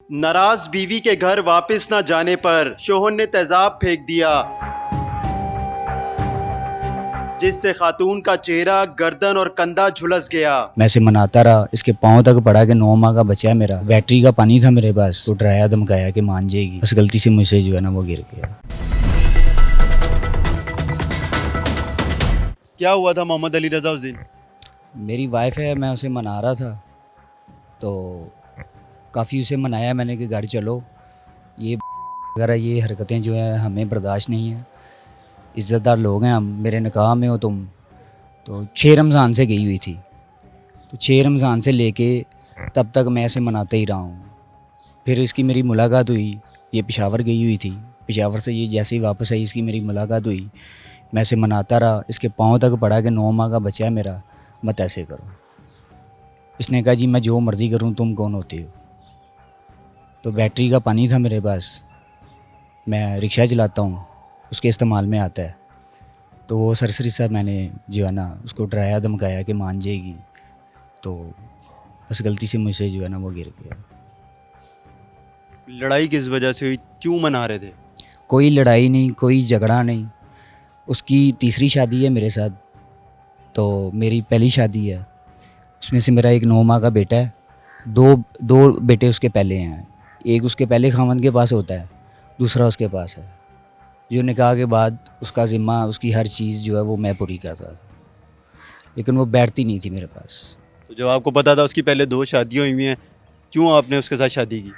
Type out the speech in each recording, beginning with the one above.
नाराज बीवी के घर वापस न जाने पर शोहर ने तेजाब फेंक दिया, जिससे खातून का चेहरा, गर्दन और कंधा झुलस गया। मैं इसे मनाता रहा, इसके पाँव तक पड़ा कि 9 माह का बच्चा है मेरा। बैटरी का पानी था मेरे पास, तो डराया धमकाया कि मान जाएगी, बस गलती से मुझसे जो है ना वो गिर गया। क्या हुआ था मोहम्मद अली रजा उस दिन? मेरी वाइफ है, मैं उसे मना रहा था, तो काफ़ी उसे मनाया मैंने कि घर चलो, ये वगैरह ये हरकतें जो हैं हमें बर्दाश्त नहीं है, इज़्ज़तदार लोग हैं हम, मेरे निकाह में हो तुम। तो 6 रमज़ान से गई हुई थी, तो 6 रमज़ान से लेके तब तक मैं ऐसे मनाते ही रहा हूँ। फिर इसकी मेरी मुलाकात हुई, ये पेशावर गई हुई थी, पेशावर से ये जैसे ही वापस आई इसकी मेरी मुलाकात हुई, मैं इसे मनाता रहा, इसके पाँव तक पड़ा कि 9 माह का बच्चा है मेरा, मत ऐसे करो। इसने कहा जी मैं जो मर्ज़ी करूँ, तुम कौन होते हो। तो बैटरी का पानी था मेरे पास, मैं रिक्शा चलाता हूँ, उसके इस्तेमाल में आता है, तो वो सरसरी सा मैंने जो है ना उसको डराया धमकाया कि मान जाएगी, तो बस गलती से मुझसे जो है ना वो गिर गया। लड़ाई किस वजह से हुई, क्यों मना रहे थे? कोई लड़ाई नहीं, कोई झगड़ा नहीं। उसकी तीसरी शादी है मेरे साथ, तो मेरी पहली शादी है, उसमें से मेरा एक 9 माह का बेटा है, दो बेटे उसके पहले हैं। एक उसके पहले खामन के पास होता है, दूसरा उसके पास है, जो निकाह के बाद उसका ज़िम्मा, उसकी हर चीज़ जो है वो मैं पूरी करता था, लेकिन वो बैठती नहीं थी मेरे पास। तो जब आपको पता था उसकी पहले 2 शादियां हुई हैं, क्यों आपने उसके साथ शादी की?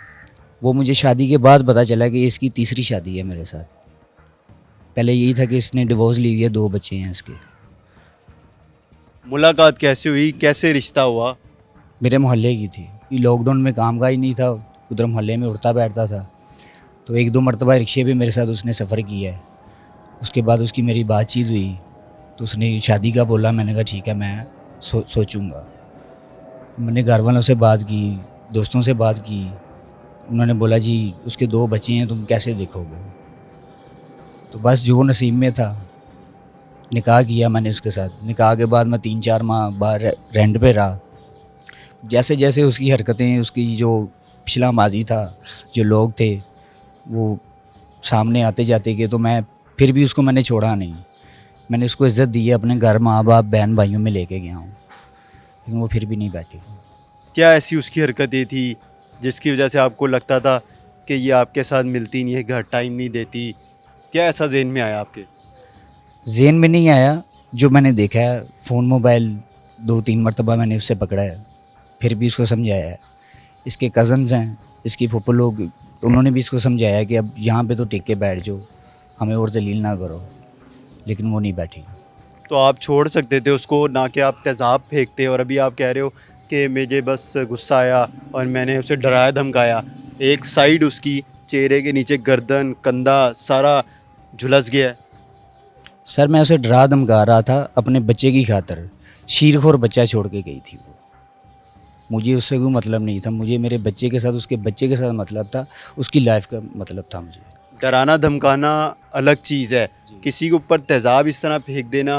वो मुझे शादी के बाद पता चला कि इसकी तीसरी शादी है मेरे साथ। पहले यही था कि इसने डिवोर्स ली हुई है, 2 बच्चे हैं इसके। मुलाकात कैसे हुई, कैसे रिश्ता हुआ? मेरे मोहल्ले की थी, लॉकडाउन में काम काज नहीं था, उधर मोहल्ले में उठता बैठता था, तो 1-2 मरतबा रिक्शे पे मेरे साथ उसने सफ़र किया है। उसके बाद उसकी मेरी बातचीत हुई, तो उसने शादी का बोला, मैंने कहा ठीक है मैं सोचूंगा। मैंने घर वालों से बात की, दोस्तों से बात की, उन्होंने बोला जी उसके 2 बच्चे हैं, तुम कैसे देखोगे। तो बस जो नसीब में था, निकाह किया मैंने उसके साथ। निकाह के बाद मैं 3-4 माह बाहर रेंट पे रहा। जैसे जैसे उसकी हरकतें, उसकी जो पिछला माजी था, जो लोग थे वो सामने आते जाते गए, तो मैं फिर भी उसको मैंने छोड़ा नहीं। मैंने उसको इज़्ज़त दी है, अपने घर माँ बाप बहन भाइयों में लेके गया हूँ, लेकिन वो फिर भी नहीं बैठी। क्या ऐसी उसकी हरकतें थी जिसकी वजह से आपको लगता था कि ये आपके साथ मिलती नहीं है, घर टाइम नहीं देती? क्या ऐसा ज़हन में आया आपके? ज़हन में नहीं आया, जो मैंने देखा है, फ़ोन मोबाइल 2-3 मरतबा मैंने उससे पकड़ा है, फिर भी उसको समझाया है। इसके कज़न्स हैं, इसकी फूफो लोग, तो उन्होंने भी इसको समझाया कि अब यहाँ पे तो टिक के बैठ जाओ, हमें और जलील ना करो, लेकिन वो नहीं बैठी। तो आप छोड़ सकते थे उसको, ना कि आप तेज़ाब फेंकते, और अभी आप कह रहे हो कि मुझे बस गुस्सा आया और मैंने उसे डराया धमकाया। एक साइड उसकी चेहरे के नीचे गर्दन, कंधा सारा झुलस गया है। सर मैं उसे डरा धमका रहा था अपने बच्चे की खातिर, शीरखोर बच्चा छोड़ के गई थी वो। मुझे उससे कोई मतलब नहीं था, मुझे मेरे बच्चे के साथ, उसके बच्चे के साथ मतलब था, उसकी लाइफ का मतलब था मुझे। डराना धमकाना अलग चीज़ है, किसी के ऊपर तेज़ाब इस तरह फेंक देना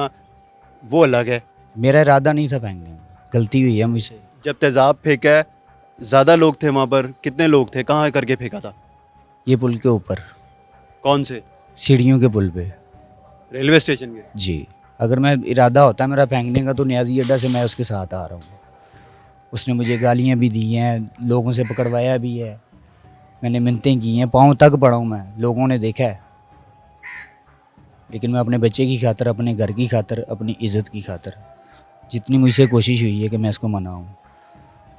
वो अलग है। मेरा इरादा नहीं था फेंकने का, गलती हुई है मुझसे। जब तेज़ाब फेंका है, ज़्यादा लोग थे वहाँ पर? कितने लोग थे? कहाँ करके फेंका था? ये पुल के ऊपर, कौन से? सीढ़ियों के पुल पे। रेलवे स्टेशन के? जी, अगर मैं इरादा होता मेरा फेंकने का, तो न्याजी अड्डा से मैं उसके साथ आ रहा हूँ। उसने मुझे गालियाँ भी दी हैं, लोगों से पकड़वाया भी है, मैंने मिन्नतें की हैं, पाँव तक पड़ा हूँ मैं, लोगों ने देखा है, लेकिन मैं अपने बच्चे की खातिर, अपने घर की खातिर, अपनी इज़्ज़त की खातिर जितनी मुझसे कोशिश हुई है कि मैं इसको मनाऊँ,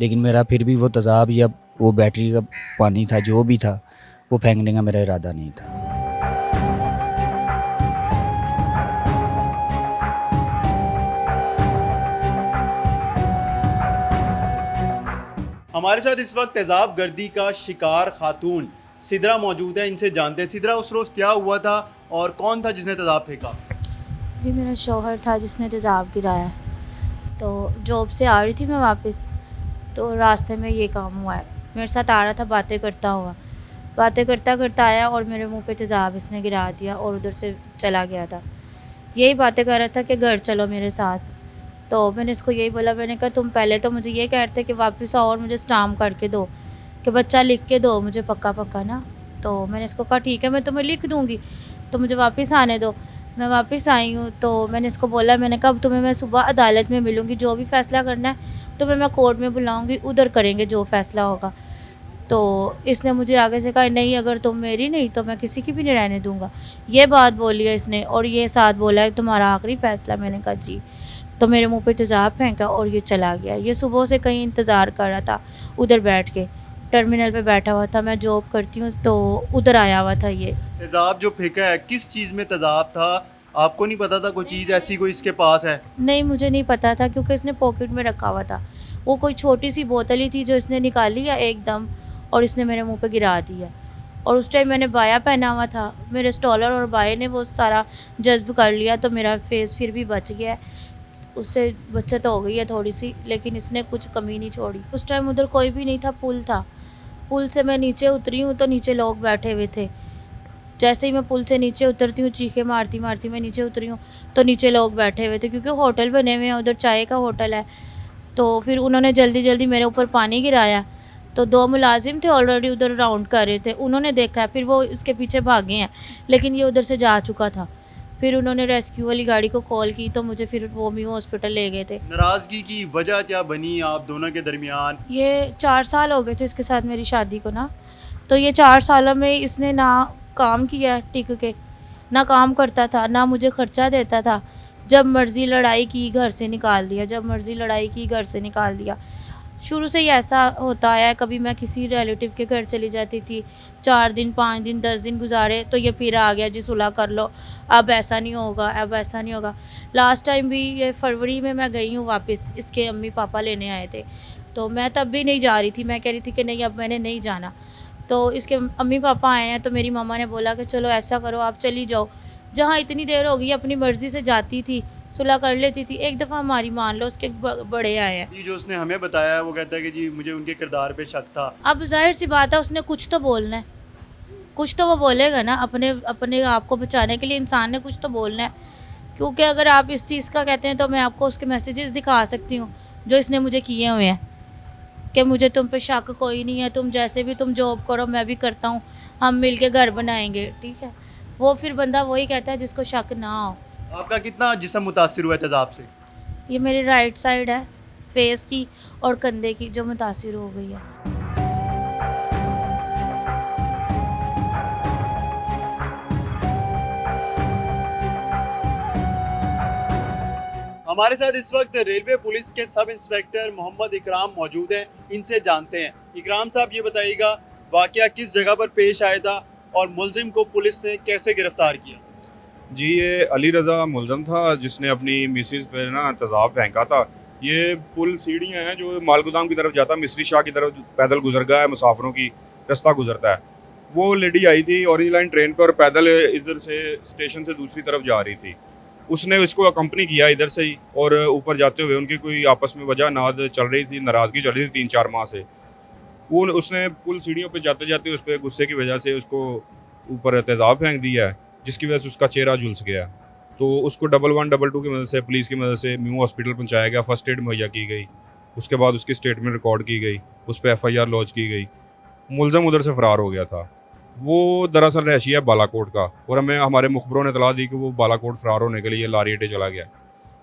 लेकिन मेरा फिर भी वो तेज़ाब या वो बैटरी का पानी था, जो भी था, वो फेंकने का मेरा इरादा नहीं था। हमारे साथ इस वक्त तेज़ाब गर्दी का शिकार खातून सिदरा मौजूद है, इनसे जानते हैं। सिदरा, उस रोज़ क्या हुआ था और कौन था जिसने तेज़ाब फेंका? जी मेरा शौहर था जिसने तेज़ाब गिराया। तो जॉब से आ रही थी मैं वापस, तो रास्ते में ये काम हुआ है। मेरे साथ आ रहा था बातें करता हुआ, बातें करता करता आया और मेरे मुंह पे तेज़ाब इसने गिरा दिया और उधर से चला गया था। यही बातें कर रहा था कि घर चलो मेरे साथ। तो मैंने इसको यही बोला, मैंने कहा तुम पहले तो मुझे ये कह रहे थे कि वापस आओ और मुझे स्टाम्प करके दो, कि बच्चा लिख के दो मुझे पक्का पक्का ना। तो मैंने इसको कहा ठीक है मैं तुम्हें लिख दूँगी, तो मुझे वापस आने दो। मैं वापस आई हूँ तो मैंने इसको बोला, मैंने कहा अब तुम्हें मैं सुबह अदालत में मिलूँगी, जो भी फ़ैसला करना है तुम्हें मैं कोर्ट में बुलाऊँगी, उधर करेंगे जो फ़ैसला होगा। तो इसने मुझे आगे से कहा नहीं अगर तुम मेरी नहीं तो मैं किसी की भी नहीं रहने दूँगा। ये बात बोली है इसने और ये साथ बोला है तुम्हारा आखिरी फ़ैसला। मैंने कहा जी। तो मेरे मुँह पे तेज़ाब फेंका और ये चला गया। ये सुबह से कहीं इंतज़ार कर रहा था, उधर बैठ के टर्मिनल पे बैठा हुआ था, मैं जॉब करती हूँ तो उधर आया हुआ था ये। तेज़ाब जो फेंका है किस चीज़ में तेज़ाब था? आपको नहीं पता था कोई चीज़ ऐसी कोई इसके पास है? नहीं मुझे नहीं पता था क्योंकि इसने पॉकेट में रखा हुआ था। वो कोई छोटी सी बोतल ही थी जो इसने निकाली है एकदम और इसने मेरे मुंह पे गिरा दी है। और उस टाइम मैंने बाया पहना हुआ था, मेरे स्टॉलर और बाये ने वो सारा जज्ब कर लिया तो मेरा फेस फिर भी बच गया है। उससे बचत हो गई है थोड़ी सी, लेकिन इसने कुछ कमी नहीं छोड़ी। उस टाइम उधर कोई भी नहीं था, पुल था। पुल से मैं नीचे उतरी हूँ तो नीचे लोग बैठे हुए थे। जैसे ही मैं पुल से नीचे उतरती हूँ, चीखें मारती मारती मैं नीचे उतरी हूँ तो नीचे लोग बैठे हुए थे क्योंकि होटल बने हुए हैं, उधर चाय का होटल है। तो फिर उन्होंने जल्दी जल्दी मेरे ऊपर पानी गिराया। तो 2 मुलाजिम थे ऑलरेडी उधर राउंड कर रहे थे, उन्होंने देखा, फिर वो इसके पीछे भागे हैं लेकिन ये उधर से जा चुका था। फिर उन्होंने रेस्क्यू वाली गाड़ी को कॉल की तो मुझे फिर वो मी हॉस्पिटल ले गए थे। नाराज़गी की वजह क्या बनी आप दोनों के दरमियान? ये 4 साल हो गए थे इसके साथ मेरी शादी को ना। तो ये 4 सालों में इसने ना काम किया टिक के, ना काम करता था, ना मुझे खर्चा देता था। जब मर्ज़ी लड़ाई की घर से निकाल दिया, जब मर्ज़ी लड़ाई की घर से निकाल दिया। शुरू से ही ऐसा होता आया है, कभी मैं किसी रिलेटिव के घर चली जाती थी, 4 दिन 5 दिन 10 दिन गुजारे तो ये फिर आ गया जी सुलह कर लो, अब ऐसा नहीं होगा, अब ऐसा नहीं होगा। लास्ट टाइम भी ये फरवरी में मैं गई हूँ वापस, इसके अम्मी पापा लेने आए थे तो मैं तब भी नहीं जा रही थी, मैं कह रही थी कि नहीं अब मैंने नहीं जाना। तो इसके अम्मी पापा आए हैं तो मेरी मम्मा ने बोला कि चलो ऐसा करो आप चली जाओ, जहाँ इतनी देर हो गई अपनी मर्ज़ी से जाती थी, सुलह कर लेती थी, एक दफ़ा हमारी मान लो, उसके बड़े आए हैं। ये जो उसने हमें बताया वो कहता है कि जी मुझे उनके किरदार पे शक था। अब ज़ाहिर सी बात है उसने कुछ तो बोलना है, कुछ तो वो बोलेगा ना, अपने अपने आप को बचाने के लिए इंसान ने कुछ तो बोलना है। क्योंकि अगर आप इस चीज़ का कहते हैं तो मैं आपको उसके मैसेजेस दिखा सकती हूँ जो इसने मुझे किए हुए हैं कि मुझे तुम पे शक कोई नहीं है, तुम जैसे भी तुम जॉब करो मैं भी करता हूँ, हम मिल के घर बनाएंगे, ठीक है। वो फिर बंदा वही कहता है जिसको शक ना हो। आपका कितना जिस्म मुतासिर हुआ है तेज़ाब से? ये मेरी राइट साइड है, फेस की और कंधे की जो मुतासिर हो गई है। हमारे साथ इस वक्त रेलवे पुलिस के सब इंस्पेक्टर मोहम्मद इकराम मौजूद हैं, इनसे जानते हैं। इकराम साहब ये बताइएगा वाकया किस जगह पर पेश आया था और मुलजिम को पुलिस ने कैसे गिरफ्तार किया? जी ये अली रज़ा मुलज़म था जिसने अपनी मिसिज़ पे ना तेज़ाब फेंका था। ये पुल सीढ़ियाँ हैं जो मालगोदाम की तरफ जाता है, मिस्री शाह की तरफ पैदल गुजर गया है, मुसाफिरों की रास्ता गुजरता है। वो लेडी आई थी ऑरेंज लाइन ट्रेन पर और पैदल इधर से स्टेशन से दूसरी तरफ जा रही थी। उसने उसको अकम्पनी किया इधर से ही और ऊपर जाते हुए उनकी कोई आपस में वजह नाद चल रही थी, नाराज़गी चल रही थी 3-4 माह से। वो उसने पुल सीढ़ियों पे जाते जाते उस पर गुस्से की वजह से उसको ऊपर तेज़ाब फेंक दिया है, जिसकी वजह से उसका चेहरा झुलस गया। तो उसको 1122 की मदद से, पुलिस की मदद से म्यू हॉस्पिटल पहुंचाया गया, फर्स्ट एड मुहैया की गई। उसके बाद उसकी स्टेटमेंट रिकॉर्ड की गई, उस पर FIR लॉन्च की गई। मुलज़म उधर से फ़रार हो गया था। वो दरअसल रहशी है बालाकोट का और हमें हमारे मुखबरों ने इतला दी कि वो बालाकोट फ़रार होने के लिए लारी अड्डे चला गया।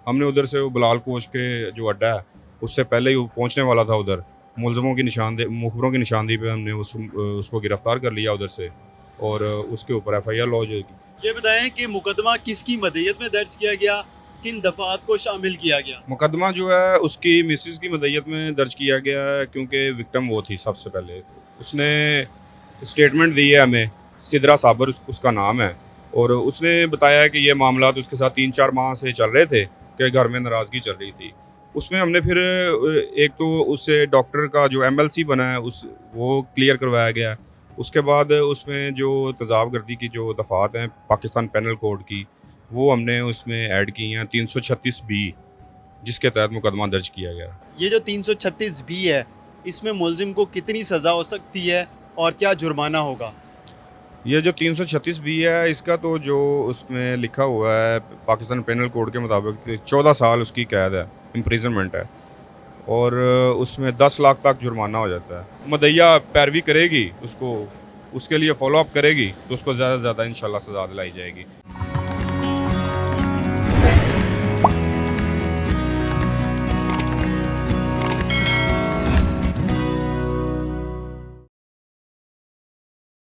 हमने उधर से वो बिलाल कोच के जो अड्डा है उससे पहले ही वो पहुँचने वाला था उधर। मुलज़मों की मुखबरों की निशानदेही पे हमने उसको गिरफ़्तार कर लिया उधर से और उसके ऊपर FIR लॉन्च की। ये बताएं कि मुकदमा किसकी मदयत में दर्ज किया गया, किन दफ़ात को शामिल किया गया? मुकदमा जो है उसकी मिसिज़ की मदयत में दर्ज किया गया है क्योंकि विक्टिम वो थी सबसे पहले। उसने स्टेटमेंट दी है हमें, सिदरा साबर उसका नाम है, और उसने बताया है कि ये मामला उसके साथ 3-4 माह से चल रहे थे कि घर में नाराज़गी चल रही थी। उसमें हमने फिर एक तो उससे डॉक्टर का जो MLC बना है वो क्लियर करवाया गया। उसके बाद उसमें जो तेज़ाबगर्दी की जो दफ़ात हैं पाकिस्तान पेनल कोड की, वो हमने उसमें ऐड की हैं 336B, जिसके तहत मुकदमा दर्ज किया गया। ये जो 336B है इसमें मुलजिम को कितनी सज़ा हो सकती है और क्या जुर्माना होगा? ये जो 336B है इसका तो जो उसमें लिखा हुआ है पाकिस्तान पेनल कोड के मुताबिक 14 साल उसकी कैद है, इम्प्रिजनमेंट है। और उसमें 10 लाख तक जुर्माना हो जाता है। मदैया पैरवी करेगी, उसको उसके लिए फॉलो अप करेगी तो उसको ज़्यादा से ज़्यादा इंशाल्लाह सज़ा दिलाई जाएगी।